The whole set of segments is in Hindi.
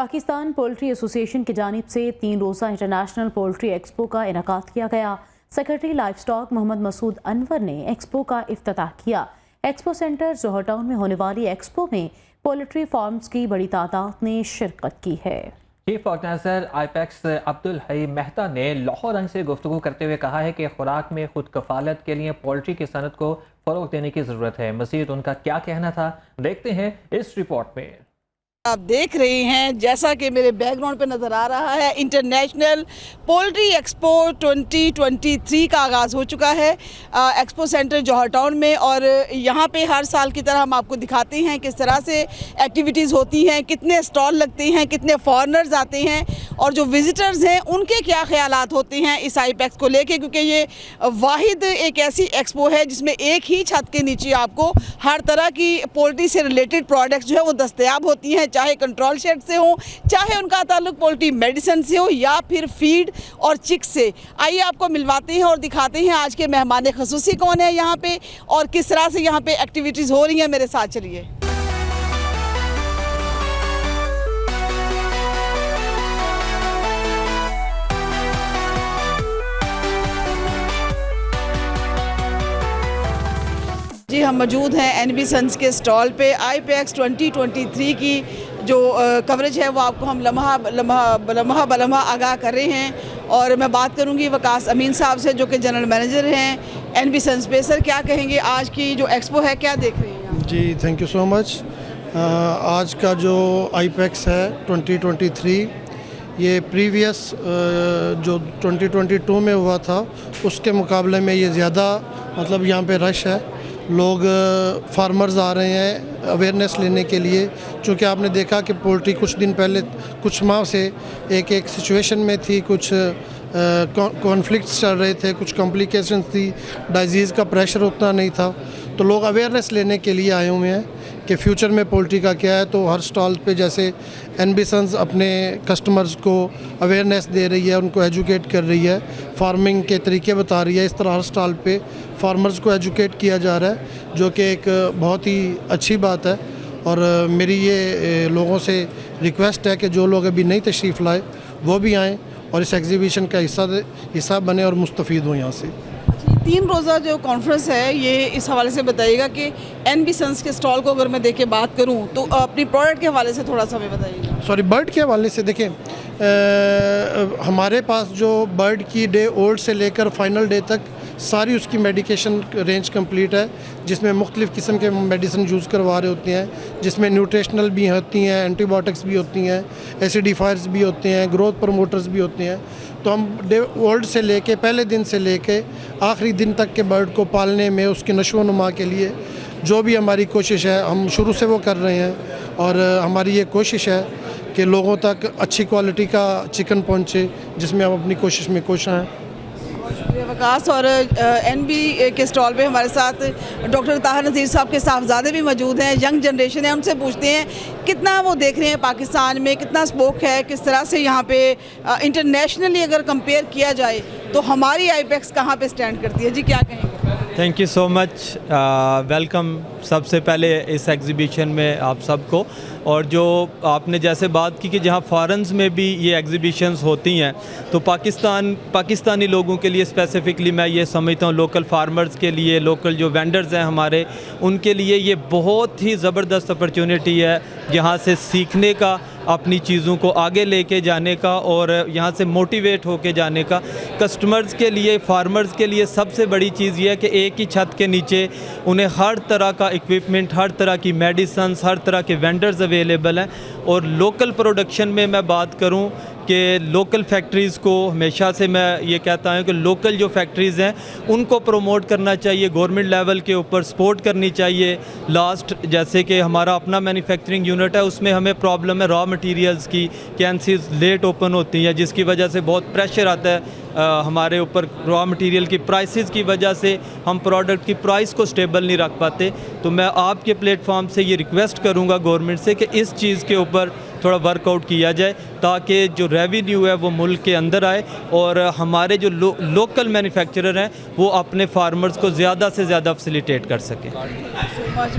पाकिस्तान पोल्ट्री एसोसिएशन की जानिब से 3 रोज़ा इंटरनेशनल पोल्ट्री एक्सपो का इनेकाद किया गया। Secretary livestock Mohammad Masood Anwar ने एक्सपो का इफ्तिताह किया। एक्सपो सेंटर जौहर टाउन में होने वाली एक्सपो में पोल्ट्री फार्म्स की बड़ी तादाद ने शिरकत की है। चीफ ऑर्गेनाइजर आईपेक्स अब्दुल हई मेहता ने लाहौर रंग से गुफ्तगू करते हुए कहा है कि खुराक में खुद कफालत के लिए पोल्ट्री की सनत को फरोग देने की ज़रूरत है। मज़ीद उनका क्या कहना था, देखते हैं इस रिपोर्ट में। आप देख रहे हैं जैसा कि मेरे बैकग्राउंड पे नज़र आ रहा है, इंटरनेशनल पोल्ट्री एक्सपो 2023 का आगाज़ हो चुका है एक्सपो सेंटर जौहर टाउन में। और यहाँ पे हर साल की तरह हम आपको दिखाते हैं किस तरह से एक्टिविटीज़ होती हैं, कितने स्टॉल लगते हैं, कितने फॉरेनर्स आते हैं और जो विज़िटर्स हैं उनके क्या ख्यालात होते हैं इस आईपेक्स को लेके, क्योंकि ये वाहिद एक ऐसी एक्सपो है जिसमें एक ही छत के नीचे आपको हर तरह की पोल्ट्री से रिलेटेड प्रोडक्ट्स जो है वो दस्तयाब होती हैं, चाहे कंट्रोल शेड से हो, चाहे उनका ताल्लुक पोल्ट्री मेडिसिन से हो या फिर फीड और चिक से। आइए आपको मिलवाते हैं और दिखाते हैं आज के मेहमान ख़ुसूसी कौन है यहाँ पे और किस तरह से यहाँ पे एक्टिविटीज़ हो रही हैं। मेरे साथ चलिए। जी हम मौजूद हैं एनबी सन्स के स्टॉल पे। आईपेक्स 2023 की जो कवरेज है वो आपको हम लम्हा बलम्हा आगाह कर रहे हैं। और मैं बात करूंगी वकास अमीन साहब से जो कि जनरल मैनेजर हैं एनबी सन्स पे। सर क्या कहेंगे, आज की जो एक्सपो है क्या देख रहे हैं? जी थैंक यू सो मच। आज का जो आईपेक्स है 2023 ये प्रीवियस जो 2022 में हुआ था उसके मुकाबले में ये ज़्यादा मतलब यहाँ पे रश है। लोग फार्मर्स आ रहे हैं अवेयरनेस लेने के लिए, चूँकि आपने देखा कि पोल्ट्री कुछ दिन पहले कुछ माह से एक सिचुएशन में थी, कुछ कॉन्फ्लिक्ट्स चल रहे थे, कुछ कॉम्प्लिकेशंस थी, डिजीज़ का प्रेशर उतना नहीं था। तो लोग अवेयरनेस लेने के लिए आए हुए हैं कि फ्यूचर में पोल्ट्री का क्या है। तो हर स्टॉल पे जैसे एनबी सन्स अपने कस्टमर्स को अवेयरनेस दे रही है, उनको एजुकेट कर रही है, फार्मिंग के तरीके बता रही है, इस तरह हर स्टॉल पे फार्मर्स को एजुकेट किया जा रहा है, जो कि एक बहुत ही अच्छी बात है। और मेरी ये लोगों से रिक्वेस्ट है कि जो लोग अभी नई तशरीफ़ लाए वो भी आएँ और इस एग्जीबिशन का हिस्सा बने और मुस्तफ़ीद हों यहाँ से। 3 रोज़ा जो कॉन्फ्रेंस है ये इस हवाले से बताइएगा कि एनबी सन्स के स्टॉल को अगर मैं देख के बात करूं तो अपनी प्रोडक्ट के हवाले से थोड़ा सा हमें बताइएगा। सॉरी, बर्ड के हवाले से देखें, हमारे पास जो बर्ड की डे ओल्ड से लेकर फाइनल डे तक सारी उसकी मेडिकेशन रेंज कंप्लीट है, जिसमें मुख्तलिफ़ किस्म के मेडिसिन यूज़ करवा रहे होते हैं, जिसमें न्यूट्रिशनल भी होती हैं, एंटीबायोटिक्स भी होती हैं, एसिडिफायर्स भी होते हैं, ग्रोथ प्रमोटर्स भी होते हैं। तो हम डे ओल्ड से लेके पहले दिन से लेके आखिरी दिन तक के बर्ड को पालने में उसकी नशो नुमा के लिए जो भी हमारी कोशिश है हम शुरू से वो कर रहे हैं। और हमारी ये कोशिश है कि लोगों तक अच्छी क्वालिटी का चिकन पहुँचे, जिसमें हम अपनी कोशिश में कोशिश हैं। वकास और एनबी के स्टॉल पे हमारे साथ डॉक्टर ताहिर नज़ीर साहब के साहबजादे भी मौजूद हैं, यंग जनरेशन है। उनसे पूछते हैं कितना वो देख रहे हैं पाकिस्तान में, कितना स्कोप है, किस तरह से यहाँ पे इंटरनेशनली अगर कंपेयर किया जाए तो हमारी आईपेक्स कहाँ पे स्टैंड करती है? जी क्या कहेंगे? Thank you so much, welcome सबसे पहले इस एग्ज़िबिशन में आप सबको। और जो आपने जैसे बात की कि जहाँ फॉरेन्स में भी ये एग्ज़िबिशंस होती हैं तो पाकिस्तानी लोगों के लिए स्पेसिफ़िकली मैं ये समझता हूँ, लोकल फार्मर्स के लिए, लोकल जो वेंडर्स हैं हमारे, उनके लिए ये बहुत ही ज़बरदस्त अपॉर्चुनिटी है यहाँ से सीखने का, अपनी चीज़ों को आगे लेके जाने का और यहाँ से मोटिवेट होके जाने का। कस्टमर्स के लिए, फार्मर्स के लिए सबसे बड़ी चीज़ ये है कि एक ही छत के नीचे उन्हें हर तरह का इक्विपमेंट, हर तरह की मेडिसिन्स, हर तरह के वेंडर्स अवेलेबल हैं। और लोकल प्रोडक्शन में मैं बात करूं कि लोकल फैक्ट्रीज़ को हमेशा से मैं ये कहता हूं कि लोकल जो फैक्ट्रीज़ हैं उनको प्रमोट करना चाहिए, गवर्नमेंट लेवल के ऊपर सपोर्ट करनी चाहिए। लास्ट जैसे कि हमारा अपना मैन्युफैक्चरिंग यूनिट है, उसमें हमें प्रॉब्लम है रॉ मटेरियल्स की, कैंसीज लेट ओपन होती हैं जिसकी वजह से बहुत प्रेशर आता है हमारे ऊपर। रॉ मटेरियल की प्राइसेस की वजह से हम प्रोडक्ट की प्राइस को स्टेबल नहीं रख पाते। तो मैं आपके प्लेटफॉर्म से ये रिक्वेस्ट करूँगा गवर्नमेंट से कि इस चीज़ के ऊपर थोड़ा वर्कआउट किया जाए ताकि जो रेवेन्यू है वो मुल्क के अंदर आए और हमारे जो लोकल मैन्युफैक्चरर हैं वो अपने फार्मर्स को ज़्यादा से ज़्यादा फैसिलिटेट कर सकें।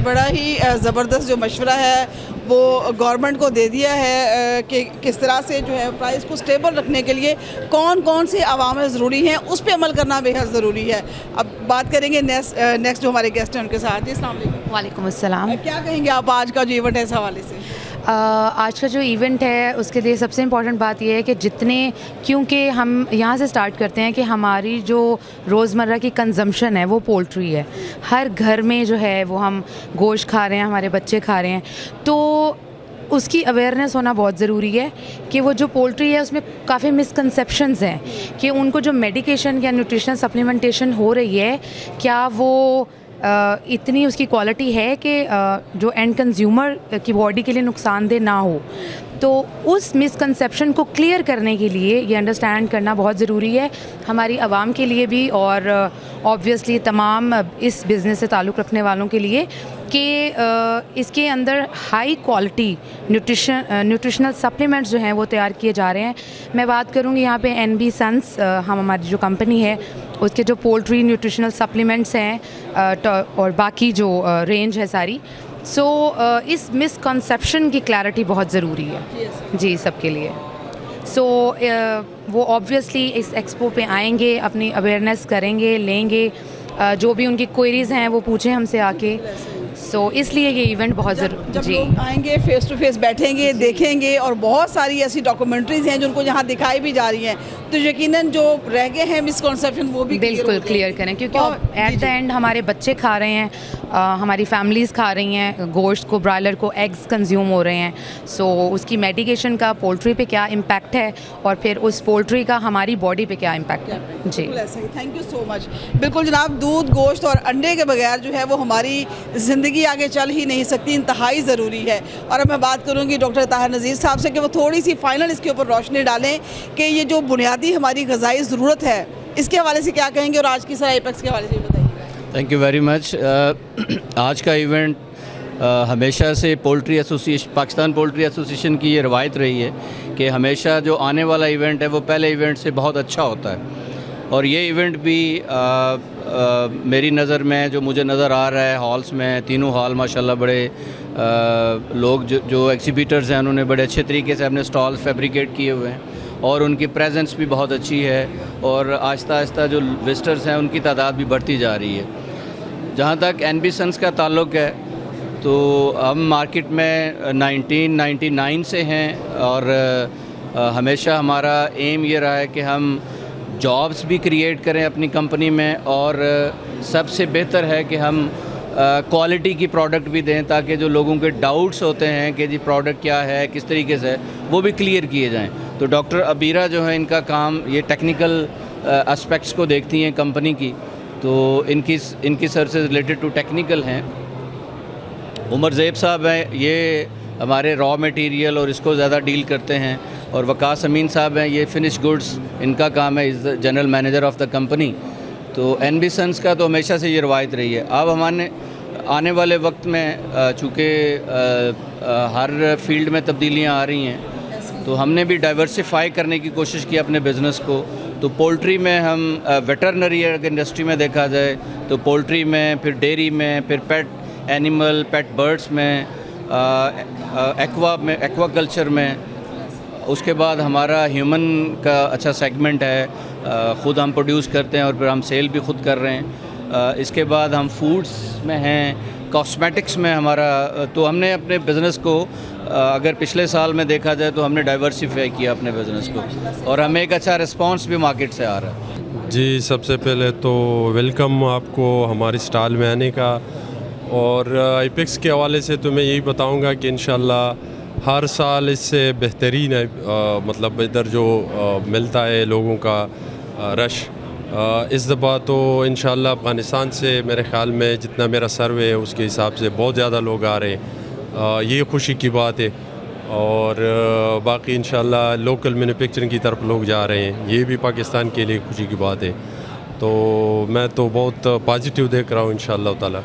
बड़ा ही ज़बरदस्त जो मशवरा है वो गवर्नमेंट को दे दिया है कि किस तरह से जो है प्राइस को स्टेबल रखने के लिए कौन कौन से अवामिल ज़रूरी हैं, उस पर अमल करना बेहद ज़रूरी है। अब बात करेंगे नेक्स्ट जो हमारे गेस्ट हैं उनके साथ। जी अस्सलाम वालेकुम। वालेकुम अस्सलाम। क्या कहेंगे आप आज का जो इवेंट है इस हवाले से? आज का जो इवेंट है उसके लिए सबसे इम्पॉर्टेंट बात यह है कि क्योंकि हम यहाँ से स्टार्ट करते हैं कि हमारी जो रोज़मर्रा की कंजम्पशन है वो पोल्ट्री है। हर घर में जो है वो हम गोश्त खा रहे हैं, हमारे बच्चे खा रहे हैं, तो उसकी अवेयरनेस होना बहुत ज़रूरी है कि वो जो पोल्ट्री है उसमें काफ़ी मिसकंसेप्शंस हैं कि उनको जो मेडिकेशन या न्यूट्रिशनल सप्लीमेंटेशन हो रही है क्या वो इतनी उसकी क्वालिटी है कि जो एंड कंज्यूमर की बॉडी के लिए नुकसानदेह ना हो। तो उस मिसकंसेप्शन को क्लियर करने के लिए ये अंडरस्टैंड करना बहुत ज़रूरी है हमारी आवाम के लिए भी और ऑब्वियसली तमाम इस बिज़नेस से ताल्लुक़ रखने वालों के लिए कि इसके अंदर हाई क्वालिटी न्यूट्रिशनल सप्लीमेंट्स जो हैं वो तैयार किए जा रहे हैं। मैं बात करूँगी यहाँ पे NB सन्स हमारी जो कंपनी है उसके जो पोल्ट्री न्यूट्रिशनल सप्लीमेंट्स हैं और बाकी जो रेंज है सारी। सो इस मिसकंसेप्शन की क्लैरिटी बहुत ज़रूरी है जी सबके लिए। सो वो ऑब्वियसली इस एक्सपो पे आएंगे, अपनी अवेयरनेस करेंगे, लेंगे, जो भी उनकी क्वेरीज़ हैं वो पूछें हमसे आके। सो इसलिए ये इवेंट बहुत ज़रूरी। जब लोग आएंगे फेस टू फेस बैठेंगे, देखेंगे और बहुत सारी ऐसी डॉक्यूमेंट्रीज हैं जो उनको यहाँ दिखाई भी जा रही हैं, तो यकीनन जो रह गए हैं मिसकॉन्सेप्शन वो भी बिल्कुल क्लियर करें क्योंकि एट द एंड हमारे बच्चे खा रहे हैं, हमारी फैमिलीज़ खा रही हैं गोश्त को, ब्रायलर को, एग्स कंज्यूम हो रहे हैं। सो उसकी मेडिकेशन का पोल्ट्री पे क्या इम्पैक्ट है और फिर उस पोल्ट्री का हमारी बॉडी पे क्या इम्पैक्ट है। जी थैंक यू सो मच। बिल्कुल जनाब, दूध, गोश्त और अंडे के बगैर जो है वो हमारी ज़िंदगी आगे चल ही नहीं सकती, इंतहाई ज़रूरी है। और अब मैं बात करूँगी डॉक्टर ताहिर नज़ीर साहब से कि वो थोड़ी सी फाइनल इसके ऊपर रोशनी डालें कि ये जो बुनियादी हमारी ग़िज़ाई ज़रूरत है इसके हवाले से क्या कहेंगे और आज की सारा एपेक्स के हवाले से बताइए। Thank you very much. आज का इवेंट हमेशा से poultry association, Pakistan poultry association की ये रवायत रही है कि हमेशा जो आने वाला इवेंट है वो पहले इवेंट से बहुत अच्छा होता है। और ये इवेंट भी मेरी नज़र में जो मुझे नज़र आ रहा है हॉल्स में, तीनों हॉल माशाल्लाह बड़े लोग जो एग्जीबिटर्स हैं उन्होंने बड़े अच्छे तरीके से अपने स्टॉल फैब्रिकेट किए हुए हैं और उनकी प्रेजेंस भी बहुत अच्छी है और आहिस्ता आहिस्ता जो विजिटर्स हैं उनकी तादाद भी बढ़ती जा रही है। जहाँ तक NB सन्स का ताल्लुक़ है तो हम मार्केट में 1999 से हैं और हमेशा हमारा एम ये रहा है कि हम जॉब्स भी क्रिएट करें अपनी कंपनी में और सबसे बेहतर है कि हम क्वालिटी की प्रोडक्ट भी दें ताकि जो लोगों के डाउट्स होते हैं कि जी प्रोडक्ट क्या है, किस तरीके से, वो भी क्लियर किए जाएं। तो डॉक्टर अबीरा जो है इनका काम ये टेक्निकल एस्पेक्ट्स को देखती हैं कंपनी की, तो इनकी सर्विसेज रिलेटेड टू टेक्निकल हैं। उमर ज़ैब साहब हैं, ये हमारे रॉ मटेरियल और इसको ज़्यादा डील करते हैं और वकास अमीन साहब हैं, ये फिनिश गुड्स इनका काम है, is the general manager of the company. तो NB सन्स का तो हमेशा से ये रवायत रही है। अब हमारे आने वाले वक्त में चूँकि हर फील्ड में तब्दीलियाँ आ रही हैं तो हमने भी डाइवर्सिफाई करने की कोशिश की अपने बिज़नेस को। तो पोल्ट्री में हम वेटरनरी इंडस्ट्री में देखा जाए तो पोल्ट्री में, फिर डेयरी में, फिर पेट एनिमल, पेट बर्ड्स में, एक्वाकल्चर में, उसके बाद हमारा ह्यूमन का अच्छा सेगमेंट है, ख़ुद हम प्रोड्यूस करते हैं और फिर हम सेल भी ख़ुद कर रहे हैं। इसके बाद हम फूड्स में हैं, कॉस्मेटिक्स में हमारा, तो हमने अपने बिज़नेस को अगर पिछले साल में देखा जाए तो हमने डाइवर्सिफाई किया अपने बिज़नेस को और हमें एक अच्छा रिस्पांस भी मार्केट से आ रहा है। जी, सबसे पहले तो वेलकम आपको हमारी स्टॉल में आने का। और आईपेक्स के हवाले से तो मैं यही बताऊंगा कि इंशाल्लाह हर साल इससे बेहतरीन है, मतलब इधर जो मिलता है लोगों का रश, इस दफ़ा तो इंशाल्लाह अफ़गानिस्तान से मेरे ख़्याल में जितना मेरा सर्वे है उसके हिसाब से बहुत ज़्यादा लोग आ रहे हैं, ये खुशी की बात है। और बाकी इंशाल्लाह लोकल मैन्युफैक्चरिंग की तरफ लोग जा रहे हैं, ये भी पाकिस्तान के लिए खुशी की बात है। तो मैं तो बहुत पॉजिटिव देख रहा हूँ इंशाल्लाह ताला।